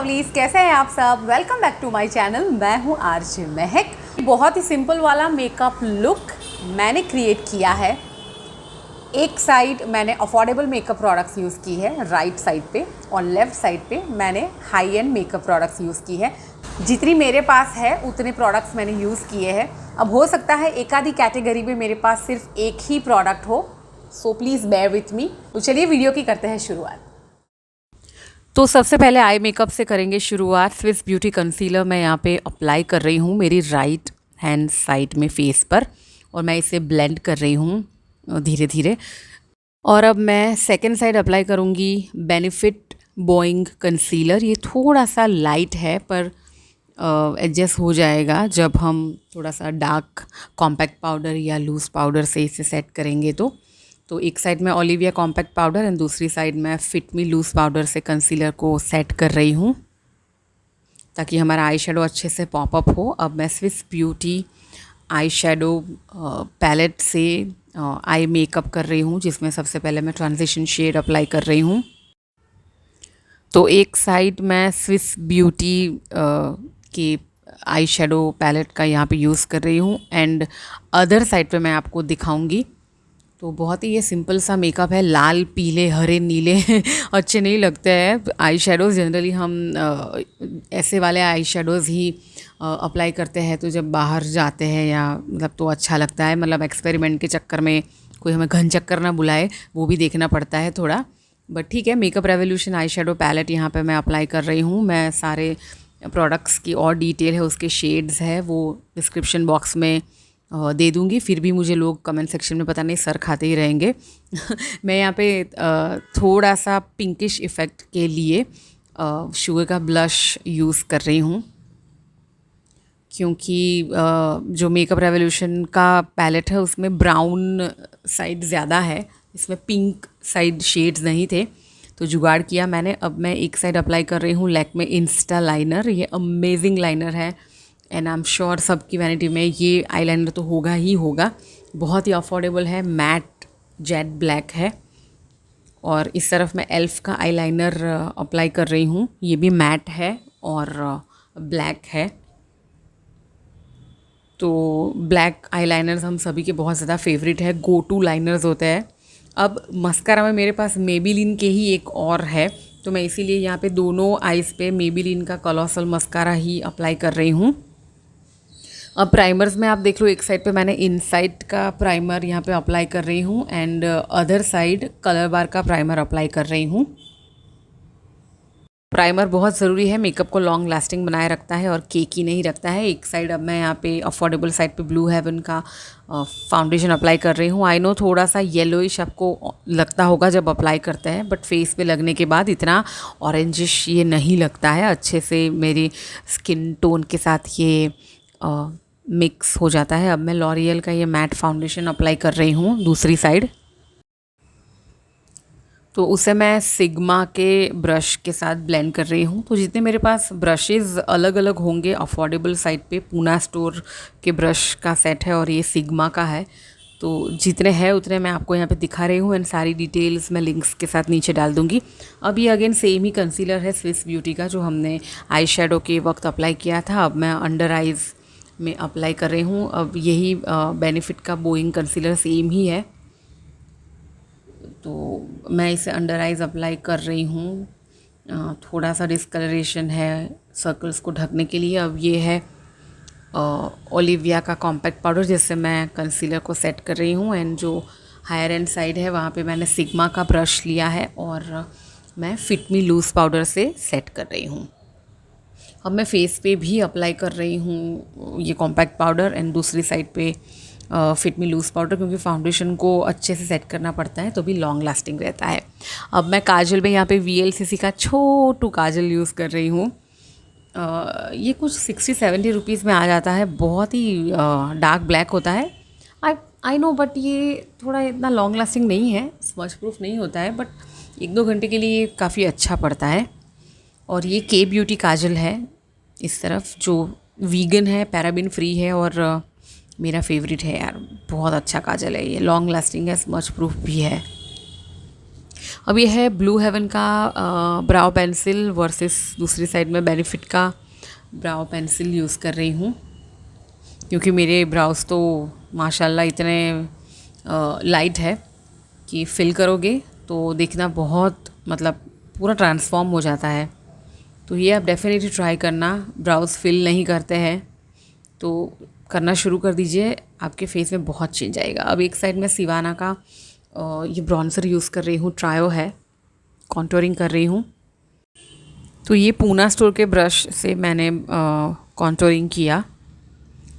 Lovelies, कैसे हैं आप सब। Welcome back to my channel. मैं हूं आरजे महक। बहुत ही सिंपल वाला मेकअप लुक मैंने क्रिएट किया है। एक साइड मैंने अफोर्डेबल मेकअप प्रोडक्ट्स यूज़ की है राइट साइड पे, और लेफ़्ट साइड पे मैंने high and makeup products use की है। जितनी मेरे पास है उतने प्रोडक्ट्स मैंने यूज़ किए हैं। अब हो सकता है एक आधी कैटेगरी में मेरे पास सिर्फ एक ही प्रोडक्ट हो, so please bear with me. तो चलिए वीडियो की करते हैं शुरुआत। तो सबसे पहले आई मेकअप से करेंगे शुरुआत। स्विस ब्यूटी कंसीलर मैं यहाँ पे अप्लाई कर रही हूँ मेरी राइट हैंड साइड में फेस पर, और मैं इसे ब्लेंड कर रही हूँ धीरे धीरे। और अब मैं सेकंड साइड अप्लाई करूँगी बेनिफिट बोइंग कंसीलर। ये थोड़ा सा लाइट है पर एडजस्ट हो जाएगा जब हम थोड़ा सा डार्क कॉम्पैक्ट पाउडर या लूज़ पाउडर से इसे सेट करेंगे। तो एक साइड में ओलिविया कॉम्पैक्ट पाउडर एंड दूसरी साइड में फिट मी लूज़ पाउडर से कंसीलर को सेट कर रही हूँ ताकि हमारा आई शेडो अच्छे से पॉपअप हो। अब मैं Swiss beauty eye shadow palette से आई मेकअप कर रही हूँ, जिसमें सबसे पहले मैं ट्रांजिशन शेड अप्लाई कर रही हूँ। तो एक साइड मैं स्विस ब्यूटी के आई शेडो पैलेट का यहाँ पे यूज़ कर रही हूँ एंड अदर साइड पे मैं आपको दिखाऊंगी। तो बहुत ही ये सिंपल सा मेकअप है। लाल, पीले, हरे, नीले अच्छे नहीं लगते हैं आई शेडोज़। जनरली हम ऐसे वाले आई शेडोज़ ही अप्लाई करते हैं तो जब बाहर जाते हैं या मतलब तो अच्छा लगता है। मतलब एक्सपेरिमेंट के चक्कर में कोई हमें घन चक्कर ना बुलाए, वो भी देखना पड़ता है थोड़ा। बट ठीक है, makeup revolution eye shadow palette यहाँ पे मैं अप्लाई कर रही हूँ। मैं सारे प्रोडक्ट्स की और डिटेल है, उसके शेड्स है, वो डिस्क्रिप्शन बॉक्स में दे दूँगी। फिर भी मुझे लोग कमेंट सेक्शन में पता नहीं सर खाते ही रहेंगे। मैं यहाँ पे थोड़ा सा पिंकिश इफ़ेक्ट के लिए शुगर का ब्लश यूज़ कर रही हूँ, क्योंकि जो मेकअप रेवोल्यूशन का पैलेट है उसमें ब्राउन साइड ज़्यादा है, इसमें पिंक साइड शेड्स नहीं थे। तो जुगाड़ किया मैंने। अब मैं एक साइड अप्लाई कर रही हूँ लैक्मे इंस्टा लाइनर। ये अमेजिंग लाइनर है एंड आई एम श्योर सबकी वैनिटी में ये आईलाइनर तो होगा ही होगा। बहुत ही अफोर्डेबल है, मैट जेट ब्लैक है। और इस तरफ मैं एल्फ का आईलाइनर अप्लाई कर रही हूँ। ये भी मैट है और ब्लैक है। तो ब्लैक आईलाइनर्स हम सभी के बहुत ज़्यादा फेवरेट है, गो टू लाइनर्स होते हैं। अब मस्कारा में मेरे पास मेबेलिन के ही एक और है, तो मैं इसीलिए यहाँ पे दोनों आईज़ पे मेबेलिन का कॉलोसल मस्कारा ही अप्लाई कर रही हूँ। अब प्राइमर्स में आप देख लो, एक साइड पे मैंने इनसाइड का प्राइमर यहाँ पे अप्लाई कर रही हूँ एंड अदर साइड कलर बार का प्राइमर अप्लाई कर रही हूँ। प्राइमर बहुत ज़रूरी है, मेकअप को लॉन्ग लास्टिंग बनाए रखता है और केकी नहीं रखता है। एक साइड अब मैं यहाँ पे अफोर्डेबल साइड पे ब्लू हेवन का फाउंडेशन अप्लाई कर रही हूँ। आई नो थोड़ा सा येलोइश आपको लगता होगा जब अप्लाई करते हैं, बट फेस पे लगने के बाद इतना ऑरेंजिश ये नहीं लगता है। अच्छे से मेरी स्किन टोन के साथ ये मिक्स हो जाता है। अब मैं लॉरियल का ये मैट फाउंडेशन अप्लाई कर रही हूँ दूसरी साइड। तो उसे मैं सिग्मा के ब्रश के साथ ब्लेंड कर रही हूँ। तो जितने मेरे पास ब्रशेज़ अलग अलग होंगे, अफोर्डेबल साइड पे पूना स्टोर के ब्रश का सेट है और ये सिग्मा का है। तो जितने हैं उतने मैं आपको यहाँ पे दिखा रही हूँ एंड सारी डिटेल्स मैं लिंक्स के साथ नीचे डाल दूँगी। अब ये अगेन सेम ही कंसीलर है स्विस ब्यूटी का, जो हमने आई शेडो के वक्त अप्लाई किया था। अब मैं अंडर आइज़ में अप्लाई कर रही हूँ। अब यही बेनिफिट का बोइंग कंसीलर सेम ही है, तो मैं इसे अंडर आइज़ अप्लाई कर रही हूँ। थोड़ा सा डिस्कलरेशन है सर्कल्स को ढकने के लिए। अब ये है ओलिविया का कॉम्पैक्ट पाउडर, जिससे मैं कंसीलर को सेट कर रही हूँ एंड जो हायर एंड साइड है वहाँ पे मैंने सिग्मा का ब्रश लिया है और मैं फिट मी लूज़ पाउडर से सेट कर रही हूँ। अब मैं फेस पे भी अप्लाई कर रही हूँ ये कॉम्पैक्ट पाउडर एंड दूसरी साइड पे फिट मी लूज़ पाउडर, क्योंकि फाउंडेशन को अच्छे से सेट करना पड़ता है तो भी लॉन्ग लास्टिंग रहता है। अब मैं काजल में यहाँ पे VLCC का छोटू काजल यूज़ कर रही हूँ। ये कुछ 60-70 रुपीज़ में आ जाता है। बहुत ही डार्क ब्लैक होता है। आई नो, बट ये थोड़ा इतना लॉन्ग लास्टिंग नहीं है, स्मच प्रूफ नहीं होता है, बट 1-2 घंटे के लिए काफ़ी अच्छा पड़ता है। और ये के ब्यूटी काजल है इस तरफ, जो वीगन है, पैराबिन फ्री है और मेरा फेवरेट है यार। बहुत अच्छा काजल है ये, लॉन्ग लास्टिंग है, स्मच प्रूफ भी है। अब ये है ब्लू हेवन का ब्राउ पेंसिल वर्सेस दूसरी साइड में बेनिफिट का ब्राउ पेंसिल यूज़ कर रही हूँ, क्योंकि मेरे ब्राउज तो माशाल्लाह इतने लाइट है कि फिल करोगे तो देखना बहुत मतलब पूरा ट्रांसफॉर्म हो जाता है। तो ये आप डेफिनेटली ट्राई करना। ब्राउज फिल नहीं करते हैं तो करना शुरू कर दीजिए, आपके फेस में बहुत चेंज आएगा। अब एक साइड में सिवाना का ये ब्रॉन्जर यूज़ कर रही हूँ, ट्रायो है, कॉन्टोरिंग कर रही हूँ। तो ये पूना स्टोर के ब्रश से मैंने कॉन्टोरिंग किया,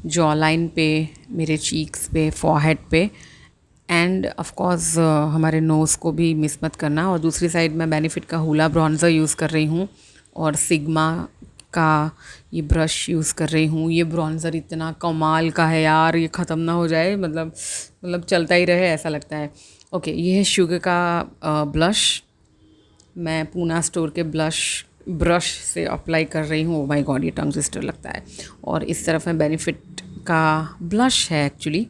जॉ लाइन पे, मेरे चीक्स पे, फॉरहेड पे, एंड ऑफ कोर्स हमारे नोज़ को भी मिस मत करना। और दूसरी साइड में बेनिफिट का हुला ब्रॉन्जर यूज़ कर रही हूँ और सिग्मा का ये ब्रश यूज़ कर रही हूँ। ये ब्रॉन्ज़र इतना कमाल का है यार, ये ख़त्म ना हो जाए, मतलब चलता ही रहे ऐसा लगता है। ओके, ये है शुगर का ब्लश, मैं पूना स्टोर के ब्रश से अप्लाई कर रही हूँ। ओ माय गॉड, ये टंग ट्विस्टर लगता है। और इस तरफ में बेनिफिट का ब्लश है एक्चुअली,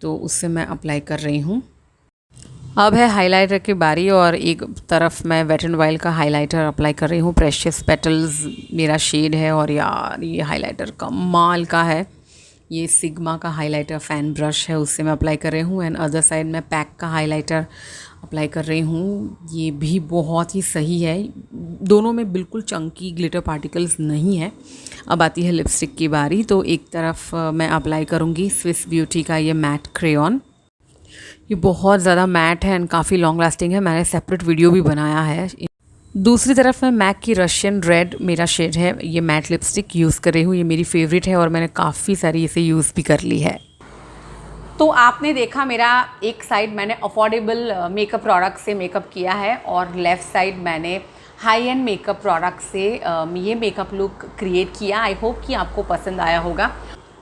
तो उससे मैं अप्लाई कर रही हूँ। अब है हाइलाइटर की बारी और एक तरफ मैं वेट एंड वाइल्ड का हाइलाइटर अप्लाई कर रही हूँ। प्रेशियस पेटल्स मेरा शेड है और यार ये हाइलाइटर कमाल का है। ये सिग्मा का हाइलाइटर फ़ैन ब्रश है, उससे मैं अप्लाई कर रही हूँ। एंड अदर साइड में पैक का हाइलाइटर अप्लाई कर रही हूँ, ये भी बहुत ही सही है। दोनों में बिल्कुल चंकी ग्लिटर पार्टिकल्स नहीं है। अब आती है लिपस्टिक की बारी, तो एक तरफ मैं अप्लाई करूँगी स्विस ब्यूटी का ये मैट क्रेयॉन। ये बहुत ज़्यादा मैट है एंड काफ़ी लॉन्ग लास्टिंग है, मैंने सेपरेट वीडियो भी बनाया है। दूसरी तरफ मैं मैक की रशियन रेड मेरा शेड है, ये मैट लिपस्टिक यूज़ कर रही हूँ। ये मेरी फेवरेट है और मैंने काफ़ी सारी इसे यूज़ भी कर ली है। तो आपने देखा मेरा एक साइड मैंने अफोर्डेबल मेकअप प्रोडक्ट से मेकअप किया है और लेफ़्ट साइड मैंने हाई एंड मेकअप प्रोडक्ट से ये मेकअप लुक क्रिएट किया। आई होप कि आपको पसंद आया होगा।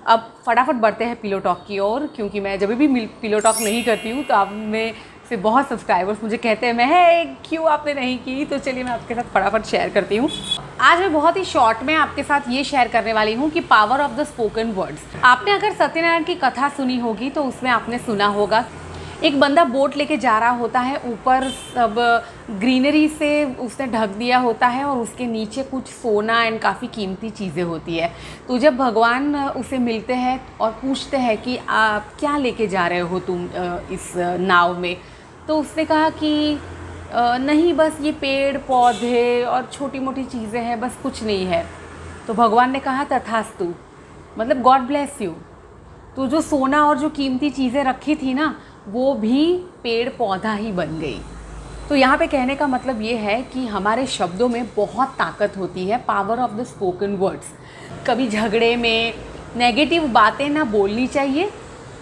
अब फटाफट बढ़ते हैं पिलो टॉक की ओर, क्योंकि मैं जब भी पिलो टॉक नहीं करती हूँ तो आप में से बहुत सब्सक्राइबर्स मुझे कहते हैं मैं क्यों आपने नहीं की। तो चलिए मैं आपके साथ फटाफट शेयर करती हूँ। आज मैं बहुत ही शॉर्ट में आपके साथ ये शेयर करने वाली हूँ कि power of the spoken words. आपने अगर सत्यनारायण की कथा सुनी होगी तो उसमें आपने सुना होगा एक बंदा बोट लेके जा रहा होता है, ऊपर सब ग्रीनरी से उसने ढक दिया होता है और उसके नीचे कुछ सोना एंड काफ़ी कीमती चीज़ें होती है। तो जब भगवान उसे मिलते हैं और पूछते हैं कि आप क्या लेके जा रहे हो तुम इस नाव में, तो उसने कहा कि नहीं बस ये पेड़ पौधे और छोटी मोटी चीज़ें हैं, बस कुछ नहीं है। तो भगवान ने कहा तथास्तु, मतलब गॉड ब्लेस यू। तो जो सोना और जो कीमती चीज़ें रखी थी ना, वो भी पेड़ पौधा ही बन गई। तो यहाँ पे कहने का मतलब ये है कि हमारे शब्दों में बहुत ताकत होती है, power of the spoken words. कभी झगड़े में नेगेटिव बातें ना बोलनी चाहिए,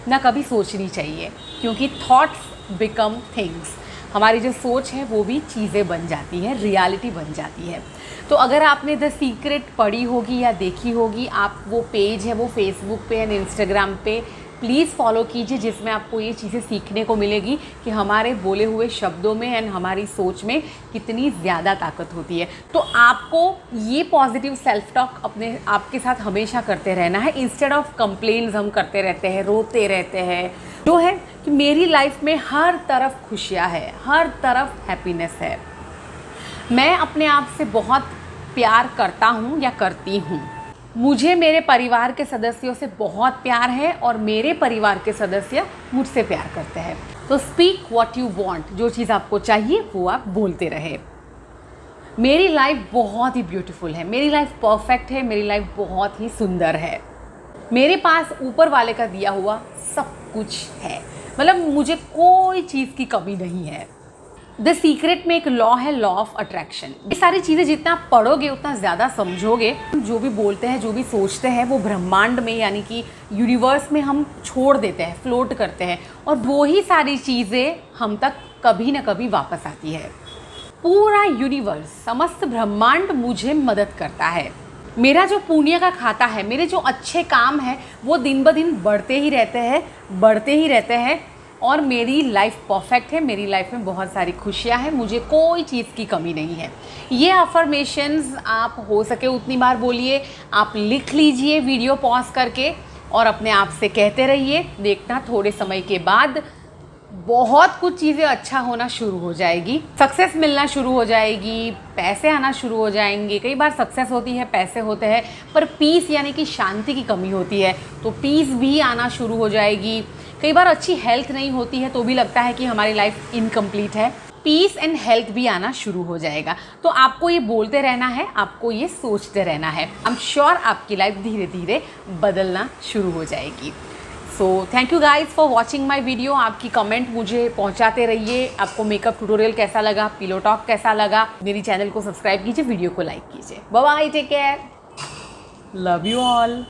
ना कभी सोचनी चाहिए, क्योंकि थॉट्स बिकम थिंग्स। हमारी जो सोच है वो भी चीज़ें बन जाती हैं, रियलिटी बन जाती है। तो अगर आपने द सीक्रेट पढ़ी होगी या देखी होगी, आप वो पेज है वो फेसबुक पे एंड इंस्टाग्राम पे प्लीज़ फॉलो कीजिए, जिसमें आपको ये चीज़ें सीखने को मिलेगी कि हमारे बोले हुए शब्दों में एंड हमारी सोच में कितनी ज़्यादा ताकत होती है। तो आपको ये पॉजिटिव सेल्फ टॉक अपने आपके साथ हमेशा करते रहना है। इंस्टेड ऑफ कंप्लेंट्स हम करते रहते हैं, रोते रहते हैं। जो है कि मेरी लाइफ में हर तरफ खुशियाँ है, हर तरफ हैप्पीनेस है। मैं अपने आप से बहुत प्यार करता हूँ या करती हूँ। मुझे मेरे परिवार के सदस्यों से बहुत प्यार है और मेरे परिवार के सदस्य मुझसे प्यार करते हैं। तो स्पीक व्हाट यू वांट, जो चीज़ आपको चाहिए वो आप बोलते रहे। मेरी लाइफ बहुत ही ब्यूटीफुल है, मेरी लाइफ परफेक्ट है, मेरी लाइफ बहुत ही सुंदर है। मेरे पास ऊपर वाले का दिया हुआ सब कुछ है, मतलब मुझे कोई चीज़ की कमी नहीं है। द सीक्रेट में एक लॉ है, लॉ ऑफ अट्रैक्शन। ये सारी चीज़ें जितना आप पढ़ोगे उतना ज़्यादा समझोगे। जो भी बोलते हैं, जो भी सोचते हैं, वो ब्रह्मांड में यानी कि यूनिवर्स में हम छोड़ देते हैं, फ्लोट करते हैं, और वो ही सारी चीज़ें हम तक कभी ना कभी वापस आती है। पूरा यूनिवर्स, समस्त ब्रह्मांड मुझे मदद करता है। मेरा जो पुण्य का खाता है, मेरे जो अच्छे काम हैं, वो दिन ब दिन बढ़ते ही रहते हैं, बढ़ते ही रहते हैं, और मेरी लाइफ परफेक्ट है। मेरी लाइफ में बहुत सारी खुशियाँ हैं, मुझे कोई चीज़ की कमी नहीं है। ये अफर्मेशंस आप हो सके उतनी बार बोलिए। आप लिख लीजिए वीडियो पॉज करके और अपने आप से कहते रहिए। देखना थोड़े समय के बाद बहुत कुछ चीज़ें अच्छा होना शुरू हो जाएगी, सक्सेस मिलना शुरू हो जाएगी, पैसे आना शुरू हो जाएंगे। कई बार सक्सेस होती है, पैसे होते हैं, पर पीस यानी कि शांति की कमी होती है, तो पीस भी आना शुरू हो जाएगी। कई बार अच्छी हेल्थ नहीं होती है तो भी लगता है कि हमारी लाइफ इनकम्प्लीट है, पीस एंड हेल्थ भी आना शुरू हो जाएगा। तो आपको ये बोलते रहना है, आपको ये सोचते रहना है। आई एम श्योर आपकी लाइफ धीरे धीरे बदलना शुरू हो जाएगी। So thank you guys for watching my video. आपकी कमेंट मुझे पहुंचाते रहिए। आपको मेकअप ट्यूटोरियल कैसा लगा, पिलो टॉक कैसा लगा। मेरी चैनल को सब्सक्राइब कीजिए, वीडियो को लाइक कीजिए। Bye bye, take care, love you all.